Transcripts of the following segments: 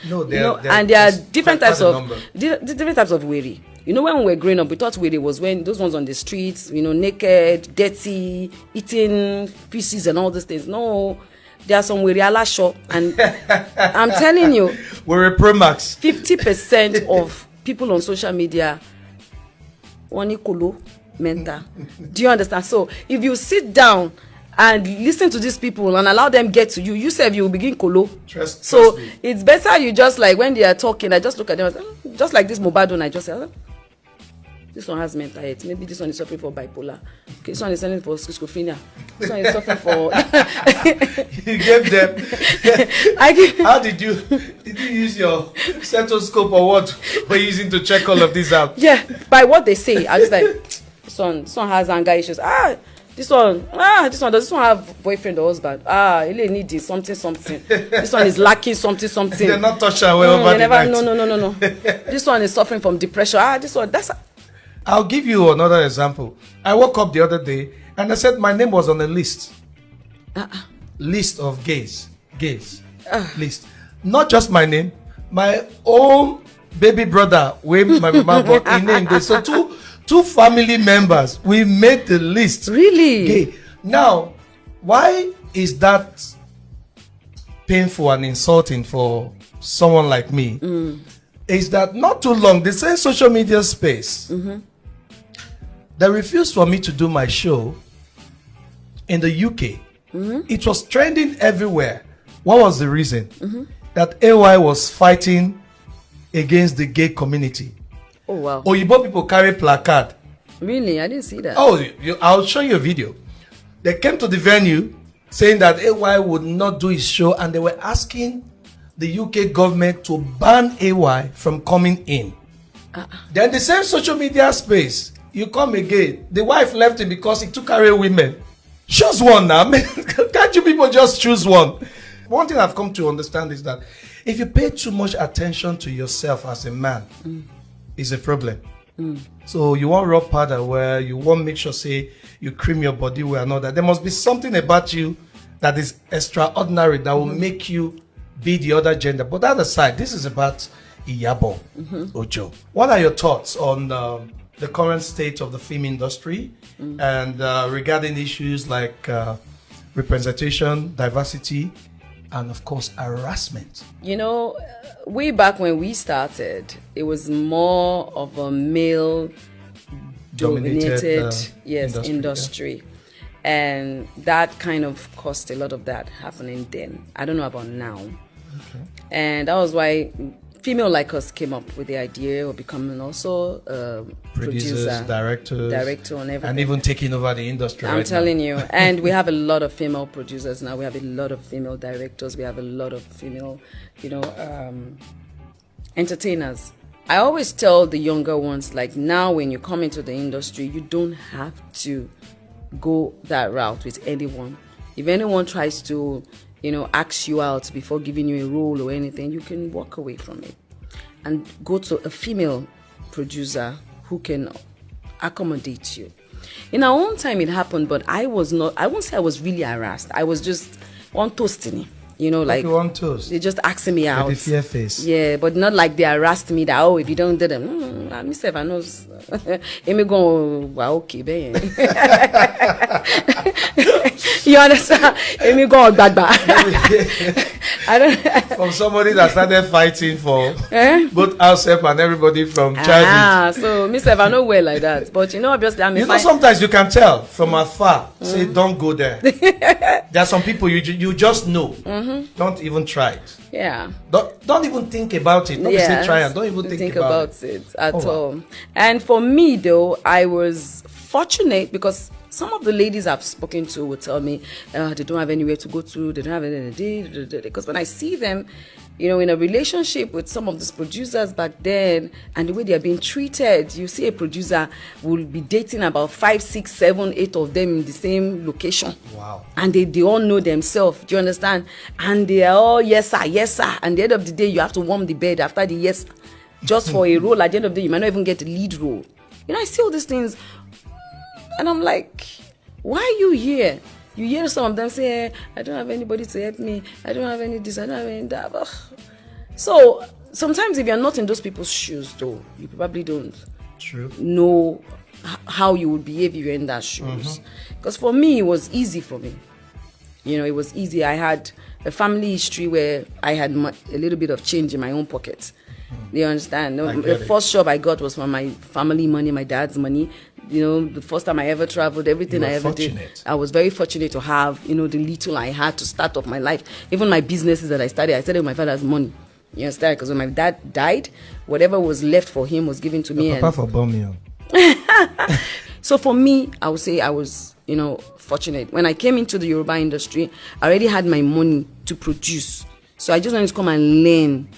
No, and there are different types of weary. You know, when we were growing up, we thought weary was when those ones on the streets, you know, naked, dirty, eating pieces and all these things. No, there are some weary alasho, and I'm telling you, we're a Pro Max. 50% of people on social media mental. Do you understand? So if you sit down and listen to these people and allow them get to you, you say you will begin kolo. Trust me. It's better you just like when they are talking, I just look at them and say, just like this Mohbad'S one, I just say, this one has mental health. Maybe this one is suffering for bipolar. Okay, this one is suffering for schizophrenia. This one is suffering for. You gave them. How did you use your stethoscope or what were you using to check all of this out? Yeah, by what they say, I was like, this one has anger issues. This one does this one have boyfriend or husband? He need this something. This one is lacking something. They're not touching away over the night. No. This one is suffering from depression. This one, that's. I'll give you another example. I woke up the other day and I said my name was on a list. List of gays. List. Not just my name, my own baby brother, with my mama, he named it. So two family members, we made the list. Really? Gay. Now, why is that painful and insulting for someone like me? Is that not too long, the same social media space, they refused for me to do my show in the UK. It was trending everywhere. What was the reason? That AY was fighting against the gay community. Oh, wow. Iyabo people carry placard. Really? I didn't see that. Oh, I'll show you a video. They came to the venue saying that AY would not do his show, and they were asking the UK government to ban AY from coming in. Then the same social media space, you come again. The wife left him because he took away women. Choose one now. Can't you people just choose one? One thing I've come to understand is that if you pay too much attention to yourself as a man, it's a problem. So you want raw powder where you want make sure say you cream your body well and all that. There must be something about you that is extraordinary that will make you be the other gender. But that aside, this is about Iyabo Ojo. What are your thoughts on the current state of the film industry and regarding issues like representation, diversity, and of course harassment? You know, way back when we started, it was more of a male dominated industry. And that kind of caused a lot of that happening then. I don't know about now. Okay. And that was why female like us came up with the idea of becoming also producer, director and everything. And even taking over the industry. I'm telling you. And we have a lot of female producers now. We have a lot of female directors. We have a lot of female, entertainers. I always tell the younger ones, like, now when you come into the industry, you don't have to go that route with anyone. If anyone tries to ask you out before giving you a role or anything, you can walk away from it and go to a female producer who can accommodate you. In our own time it happened, but I won't say I was really harassed. I was just one toasting, like one toast. They just asking me out. With the fear face. Yeah, but not like they harassed me that, if you don't do them, myself I know. Amy go, wow, okay, baby. You understand? Amy go bad. I don't. From somebody that started fighting for both ourselves and everybody from childhood. So myself I know well like that, but obviously sometimes you can tell from afar. Say don't go there. There are some people you just know. Don't even try it. Yeah. Don't even think about it. Don't say try and don't even think about it at all. And for me though, I was fortunate because some of the ladies I've spoken to would tell me they don't have anywhere to go to, they don't have anything, because when I see them, in a relationship with some of these producers back then and the way they are being treated, you see a producer will be dating about 5, 6, 7, 8 of them in the same location. Wow. And they all know themselves, do you understand? And they are all yes sir. And at the end of the day, you have to warm the bed after the yes sir. Just for a role. At the end of the day, you might not even get a lead role. I see all these things and I'm like, why are you here? You hear some of them say, I don't have anybody to help me. I don't have any this, I don't have any that. So sometimes if you're not in those people's shoes, though, you probably don't know how you would behave if you're in that shoes. Because for me, it was easy for me. You know, it was easy. I had a family history where I had a little bit of change in my own pocket. Do you understand? No, the first job I got was from my family money, my dad's money. You know, the first time I ever traveled, everything I ever did, I was very fortunate to have, you know, the little I had to start off my life. Even my businesses that I started with my father's money. You understand? Because when my dad died, whatever was left for him was given to me. Papa for Birmingham. So for me, I would say I was, you know, fortunate. When I came into the Yoruba industry, I already had my money to produce. So I just wanted to come and learn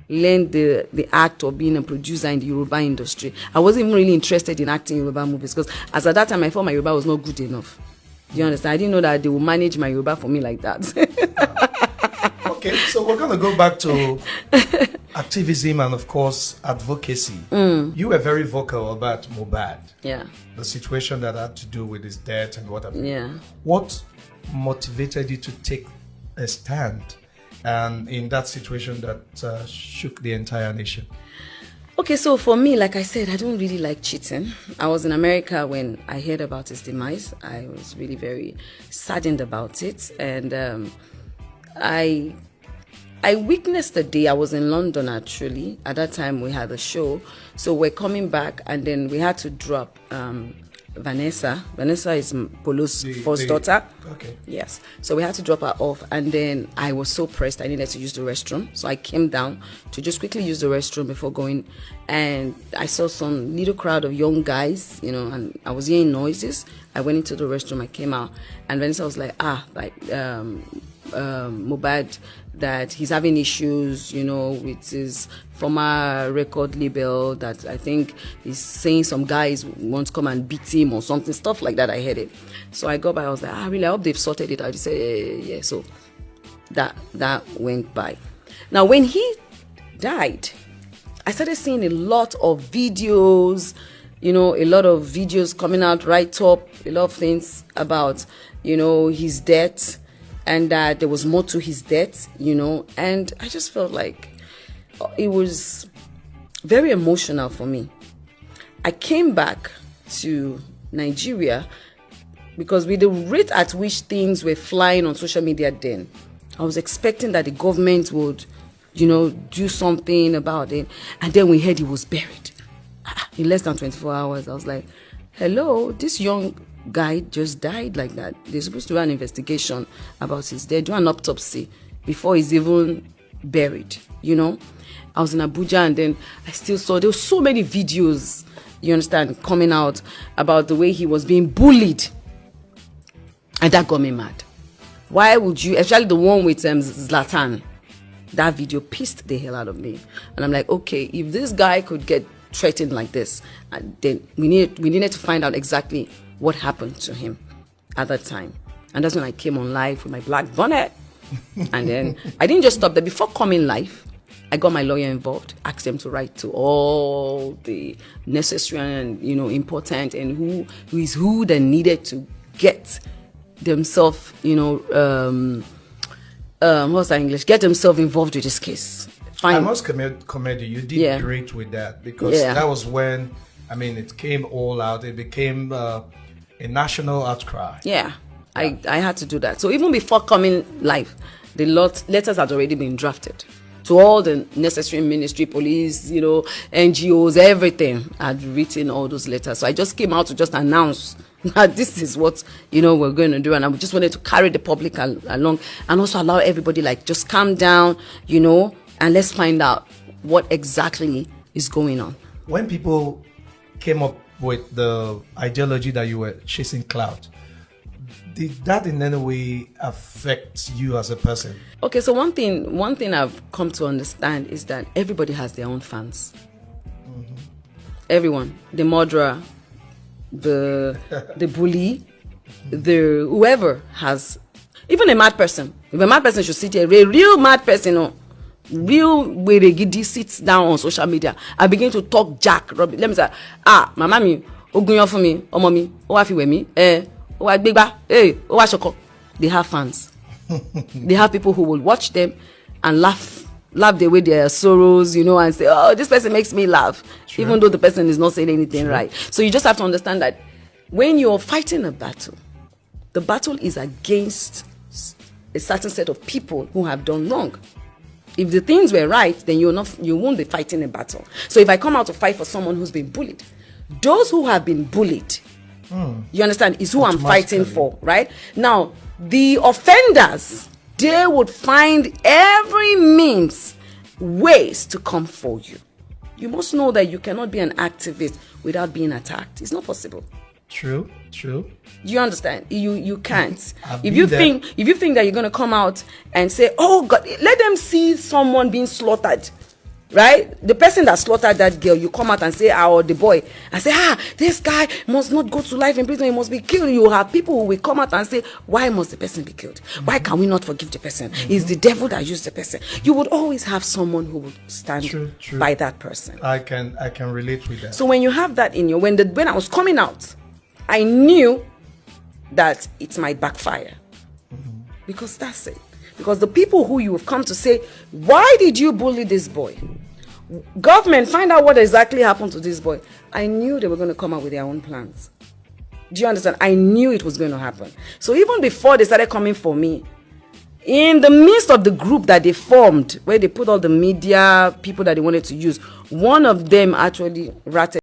the act of being a producer in the Yoruba industry. I wasn't even really interested in acting Yoruba movies because as at that time I thought my Yoruba was not good enough. Do you understand? I didn't know that they would manage my Yoruba for me like that. Okay, so we're going to go back to activism and of course advocacy. You were very vocal about Mohbad. Yeah. The situation that had to do with his death and what happened. Yeah. What motivated you to take a stand and in that situation that shook the entire nation? Okay, so for me, like I said, I don't really like cheating. I was in America when I heard about his demise. I was really very saddened about it. And I witnessed the day. I was in London, actually. At that time, we had a show. So we're coming back, and then we had to drop Vanessa. Vanessa is Polo's first daughter. Okay. Yes. So we had to drop her off, and then I was so pressed. I needed to use the restroom, so I came down to just quickly use the restroom before going. And I saw some little crowd of young guys, you know, and I was hearing noises. I went into the restroom. I came out, and Vanessa was like, Mohbad, that he's having issues, you know, with his former record label, that I think he's saying some guys want to come and beat him or something, stuff like that. I heard it. So I got by, I was like, really, I hope they've sorted it out. He said, yeah. So that went by. Now, when he died, I started seeing a lot of videos, you know, a lot of videos coming out right up, a lot of things about, you know, his death, and that there was more to his death, you know, and I just felt like it was very emotional for me. I came back to Nigeria because with the rate at which things were flying on social media then, I was expecting that the government would, you know, do something about it. And then we heard he was buried. In less than 24 hours, I was like, hello, this young guy just died like that. They're supposed to do an investigation about his death, do an autopsy before he's even buried, you know. I was in Abuja, and then I still saw there were so many videos, you understand, coming out about the way he was being bullied, and that got me mad. Why would you, especially the one with Zlatan, that video pissed the hell out of me. And I'm like, okay, if this guy could get threatened like this, then we needed to find out exactly what happened to him at that time. And that's when I came on live with my black bonnet. And then I didn't just stop there. Before coming live, I got my lawyer involved, asked them to write to all the necessary and, you know, important, and who is who that needed to get themselves, you know, what's that English? Get themselves involved with this case. Fine. I must commend you. You did great with that, because that was when, I mean, it came all out. It became a national outcry. Yeah. I had to do that. So even before coming live, the letters had already been drafted to all the necessary ministry, police, you know, NGOs, everything. I'd written all those letters. So I just came out to just announce that this is what, you know, we're going to do. And I just wanted to carry the public along, and also allow everybody, like, just calm down, you know, and let's find out what exactly is going on. When people came up with the ideology that you were chasing clout, did that in any way affect you as a person? Okay, so one thing I've come to understand is that everybody has their own fans. Mm-hmm. Everyone, the murderer, the bully, the whoever has, even a mad person. If a mad person should sit here, a real mad person, real Weregidi sits down on social media and begin to talk jack. Let me say, my mommy, ogunyan for me, or mommy, owafi we me, they have fans. They have people who will watch them and laugh laugh away their sorrows, you know, and say, oh, this person makes me laugh, even though the person is not saying anything right. So you just have to understand that when you're fighting a battle, the battle is against a certain set of people who have done wrong. If the things were right, then you won't be fighting a battle. So if I come out to fight for someone who's been bullied, those who have been bullied, you understand, is who I'm fighting for, right? Now, the offenders, they would find every means, ways to come for you. You must know that you cannot be an activist without being attacked. It's not possible. True. You understand? You can't. If you think that you're gonna come out and say, oh God, let them see someone being slaughtered, right? The person that slaughtered that girl, you come out and say, or the boy, and say, this guy must not go to life in prison, he must be killed. You have people who will come out and say, why must the person be killed? Why can we not forgive the person? It's the devil that used the person. You would always have someone who would stand by that person. I can relate with that. So when you have that in you, when I was coming out, I knew that it might backfire. Because that's it. Because the people who you have come to say, why did you bully this boy? Government, find out what exactly happened to this boy. I knew they were going to come up with their own plans. Do you understand? I knew it was going to happen. So even before they started coming for me, in the midst of the group that they formed, where they put all the media people that they wanted to use, one of them actually ratted